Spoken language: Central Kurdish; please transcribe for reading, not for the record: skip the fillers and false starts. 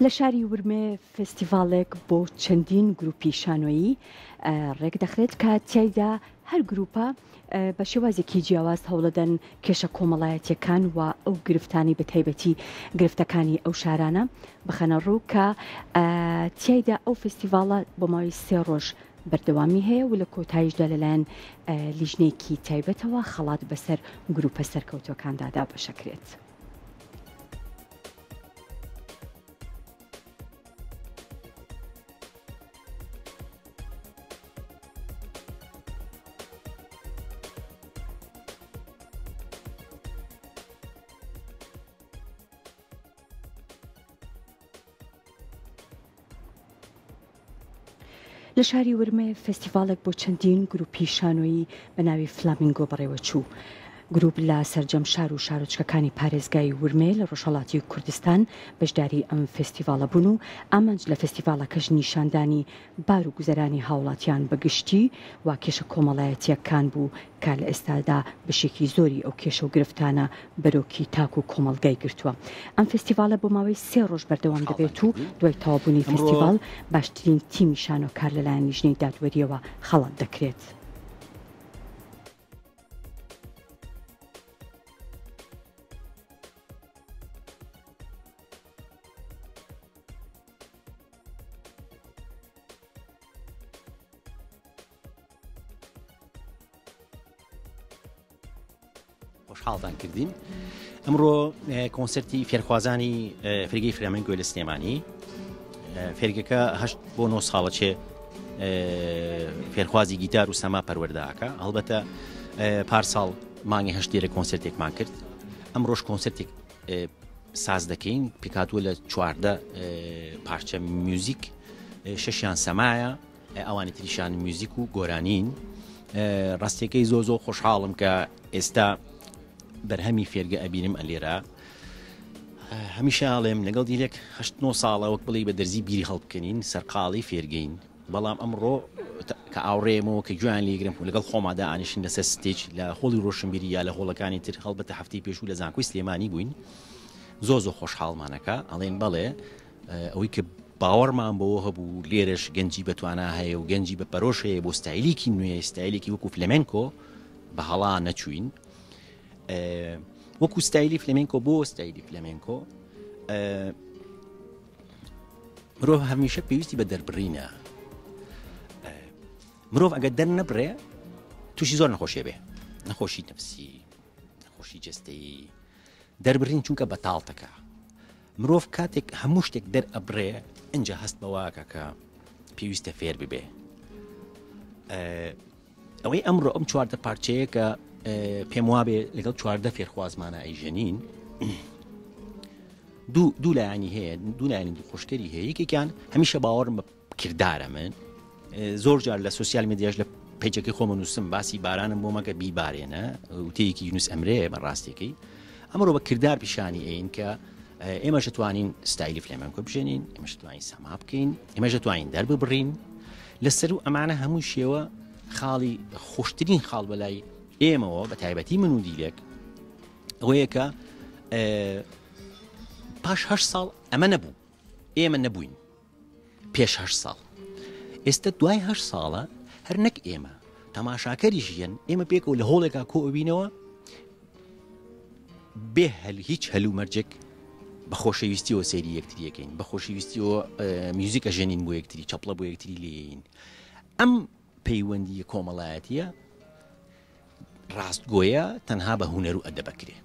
لە شاری ورمێ فستیڤالێک بۆ چەندین گروپی شانۆیی ڕێک دەخرێت کە تیایدا هەر گروپە بە شێوازێکی جیاواز هەوڵەدەن کێشە کۆمەڵایەتیەکان و ئەو گرفتانی بە تایبەتی گرفتەکانی ئەو شارانە بخەنە ڕوو کە تیایدا ئەو فستیڤالە بۆ ماوەی 3 ڕۆژ بەردەوامی هەیە و لە کۆتاییشدا لەلایەن لیژنێکی تایبەتەوە خەڵات بەسەر گروپە سەرکەوتوەکاندادا بەشەکرێت. لە شاری ورمێ فستیڤالێک بۆ چەندین گروپی شانۆیی بە ناوی فلامینگۆ بەڕێوەچوو. گروپ لە سەرجەم شار و شارۆچکەکانی پارێزگای ورمێ لە ڕۆژهەڵاتی کوردستان بەشداری ئەم فستیڤالە بوون و ئامانج لە فستیڤالەکەش نیشاندانی بار و گوزەرانی هاوڵاتیان بەگشتی وا کێشە کۆمەڵایەتیەکان بوو کە لە ئێستادا بەشێکی زۆری ئەو کێشە و گرفتانە بەرۆکی تاک و کۆمەڵگای گرتووە. ئەم فستیڤالە بۆ ماوەی 3 ڕۆژ بەردەوام دەبێت و دوای تەوابوونی فستیڤال باشترین تیمی شانۆکار لەلایەن لیژنەی دادوەریەوە خەڵات دەکرێت. خۆشحاڵتان کردین. ئەمڕۆ کۆنسەرتی فێرخوازانی فێرگەی فلامینگۆ لە سلێمانی فێرگەکە 8 بۆ 9 ساڵەچێ فێرخوازی گیتار و سەما پەروەردەکە. هەڵبەتە پارساڵ مانگی 8 دیرە کۆنسەرتێکمان کرد. ئەمڕۆژ کۆنسەرتێک ساز دەکەین پێکاتووە لە 14 پارچە میوزیک 6یان سەمایە ئەوانی تریشان میوزیک و گۆرانین. ڕاستیەکەی زۆ خۆشحاڵم کە ئێستا بەرهەمی فێرگە ئەبینم ئەلێرە. هەمیشە ئاڵێم لەگەڵ دیلێک 8-9 ساڵە وەک بڵێ بە دەرزی بیری هەڵبکەنین سەرقاڵی فێرگەین، بەڵام ئەمڕۆ کە ئاوڕێمەوە کە گویان لێگرم و لەگەڵ خۆمادا ئانیشن لەسەر ستێج لە هۆڵی ڕۆشنبیری یا لە هۆڵەکانی تر هەڵبەتە هەفتەی پێشوو لە زانکۆی سلێمانی بووین زۆ خۆشحاڵمانەکە ئەڵێن بەڵێ ئەوەی کە باوەڕمان بەوە هەبوو لێرەش گەنجی بەتوانە هەیە و گەنجی بە پەرۆش هەیە بۆ ستایلێکی نوێ ستایلێکی وەکو فلامێنکۆ بە هەڵا نەچوین. وەکو ستایلی فلامێنکۆ بۆ ستایلی فلامێنکۆ مرۆڤ هەمیشە پێویستی بە دەربڕینە. مرۆڤ ئەگەر دەرنەبڕێ تووشی زۆر نەخۆشیە بێ، نەخۆشی نەفسی، نەخۆشی جەستەیی. دەربڕین چونکە بەتاڵتەکە. مرۆڤ کاتێک هەموو شتێک دەرئەبڕێ ئەنجا هەست بەواکە کە پێویستە فێر ببێ. ئەوەی ئەمڕۆ ئەم 14 پارچەیە کە پێم وابێ لەگەڵ 14 فێرخوازمانە ئەیژەنین دوو لایانی هەیە، دوو لایانی خۆشکەری هەیە. یەکێکیان هەمیشە باوەڕم بە کردارە من زۆر جار لە سوسیال میدیاش لە پیجەکەی خۆمە نووسم باسی بارانم بۆ مەگە بیبارێنە وتەیەکی یونس ئەمرەیە بەڕاستیەکەی. ئەمڕۆ بە کردار پیشانی ئەین کە ئێمە دەتوانین ستایلی فلامێنکۆ بژێنین، ئێمەش دەتوانین سەما بکەین، ئێمەش دەتوانین دەرببڕین. لەسەر و ئەمانە هەموو شێوە خاڵی خۆشترین خاڵ بەلای ئێمەوە بە تایبەتی من و دیلێک ئەوەیە کە پاش 8 ساڵ ئەمە نەبوو، ئێمە نەبووین پێش 8 ساڵ. ئێستا دوای 8 ساڵە هەر نەک ئێمە تەماشاکەری ژیان ئێمە پێکەوە لە هۆڵێکا کۆبینەوە بێ هیچ هەلو مەرجێک بە خۆشەویستیەوە سەیری یەکتریەکەین، بە خۆشەویستیەوە میوزیکە ژێنین بۆ یەکتری، چەپڵە بۆ یەکتری لێین. ئەم پەیوەندیە کۆمەڵایەتیە ڕاستگۆیە تەنها بە هونەر و ئەدەبەکرێ.